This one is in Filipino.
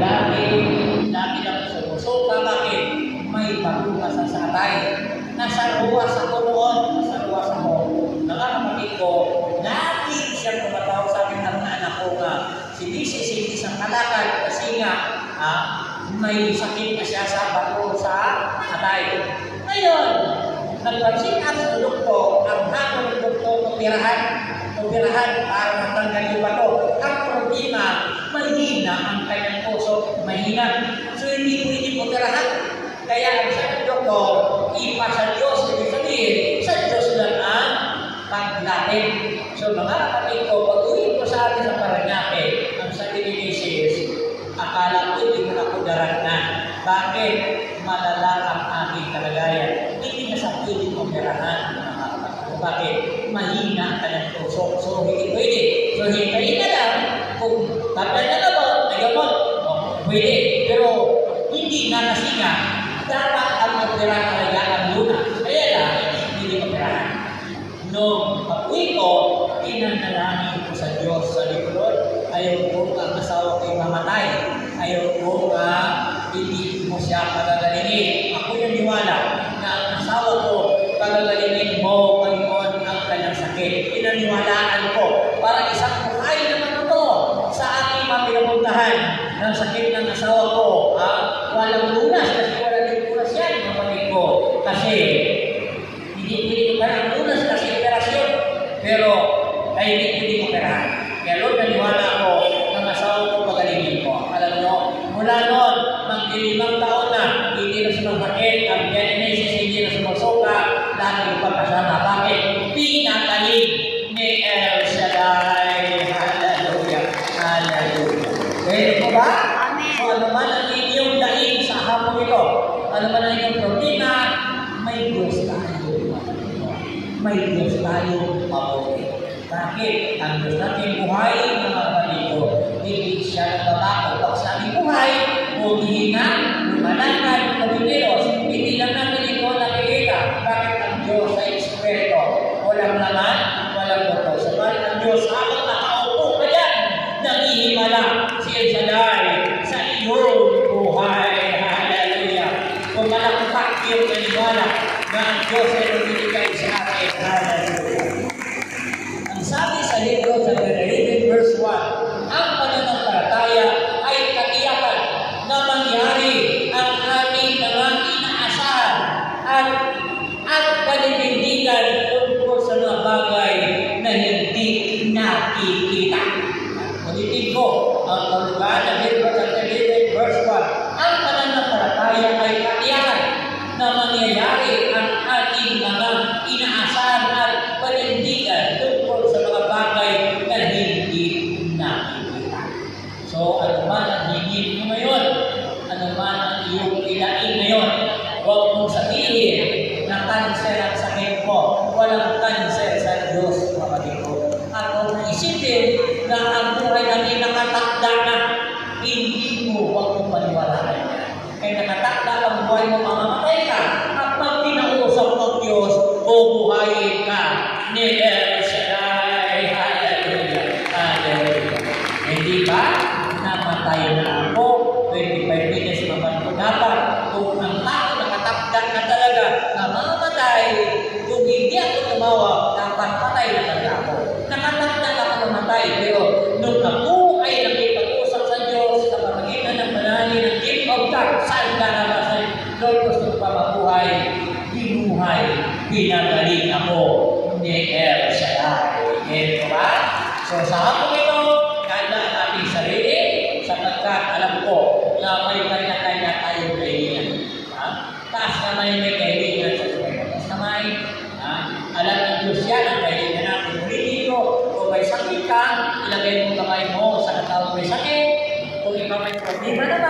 lagi lang sumusuka. Bakit? May pagbukas sa atay. Nasa ruwas ako noon, nasa ruwas ako. Nakakapatid ko, lagi siyang tumatawag sa akin ng anak ko nga, hindi sa kalakal kasi nga, may sakit na siya sa bato sa atay. Ngayon, nagpansin ako sa doktor, ang hapon ng doktor, operahan para matanggal yung bato. Ang problema, mahina ang kanyang puso, mahina. So, hindi pwede operahan. Kaya ang sabi ng doktor, ipa sa Diyos, ibig sabihin, sa Diyos lang ang paglatin. So, mga kapatid ko, pag-uwi ko sa atin sa Paranaque, ang sabi ni Jesus, akala ko hindi mo na ko daratnan. Bakit? Malala ang aking kalagayan. Hindi na sa pwedeng operahan. Bakit? Mahina ka ng puso. So, hindi pwede. So, hintayin na lang. Kung tagal na naman, nagamot. Pwede. Pero, hindi na kasi nga, dapat ang operahan talaga ang luna. Kaya lang, hindi operahan. Nung pag-uwi ko, inanalangin ko sa Diyos sa likod. Ayaw ko ang asawa ko'y mamatay. Ayaw ko nga hindi mo siya pagagalingin. Ako yung niwala na ang asawa ko pagagalingin mo, Panginoon, ang kanyang sakit. Pinaniwalaan ko para isang buhay naman ito sa aking mapinapuntahan ng sakit ng asawa ko. Walang lunas kasi wala din lunas yan, kapatid ko. Kasi hindi parang lunas kasi operasyon. Pero ay hindi operahan. Kaya Lord, naniwala ako ng asawa ko pagalingin ko. Alam nyo, mula noon, mag-5 taon na, hindi na sumasakit, ang genesis, hindi na sumasuka, lagi pagkasama. Bakit? Pinagaling ni El Shaddai. Hallelujah. Hallelujah. Pwede po ba? Amen. So, ano man ang inyong daing sa hapon ito, ano man ang inyong problema, may Diyos tayo. May Diyos tayo mabuti. Bakit? Ang Diyos natin buhay, mga kapatid ko, hindi siya nagbabago. Pag sabi buhay, humihina, lumalakad, kumikilos, hindi lang natin ito nakikita. Bakit ang Diyos ay Espiritu? Walang laman, walang buto. Sabalit ang Diyos, habang nakaupo ka dyan, nangihimala si El Shaddai sa iyong buhay. Hallelujah. Kung malakpak yung naniwala na ang Diyos ay nagbibigay sa atin. Hallelujah. Ang sabi sa libro sa Revelation verse 1, ang pananampalataya ay katiyakan na mangyari ang ating mga inaasahan at paninindigan tungkol sa mga bagay na hindi nakikita. Ulitin ko, ang kalugaan ng libro sa Revelation verse 1, ang pananampalataya ay katiyakan na mangyayari ang ating mga inaasahan at panindigan tungkol sa mga bagay na hindi nakikita. So, ano man ang hingin mo ngayon, ano man ang iyong ilain ngayon, huwag mong sabihin na cancer ang sakit mo. Walang cancer sa Diyos, kapatid ko. At kung naisipin na ang buhay natin nakatakda na, hindi mo, huwag mong paniwalaan. Kaya nakatakda ang buhay mo, mamamatay ka. At pag pinausap ng Diyos, bubuhayin ka ni El Shaddai. Hallelujah. Hallelujah. Hindi ba? Namatay na ako. 25 minutes naman ko dapat. Kung ang tao nakatakda na talaga na mamamatay, kung hindi ako tumawa, dapat patay na talaga ako. Nakatakda na ako namatay. Pero nung ako ay nakipag-usap sa Diyos sa pamagitan ng panalangin ng gift of God, saan ka naman sa Lord, gusto pa mabuhay, binuhay, binagaling ako ni El Shaddai. Ito ba? So sa hapon ito, kaya ang ating sarili, sapagkat alam ko na may kanya-kanya tayong kahilingan. Taas naman may kahilingan sa buhay. Taas naman, alam ng Diyos yan ang kahilingan natin. Ulitin ko, kung may sakit ka, ilagay mo kamay mo sa katawang may sakit. Kung ikaw may problema naman,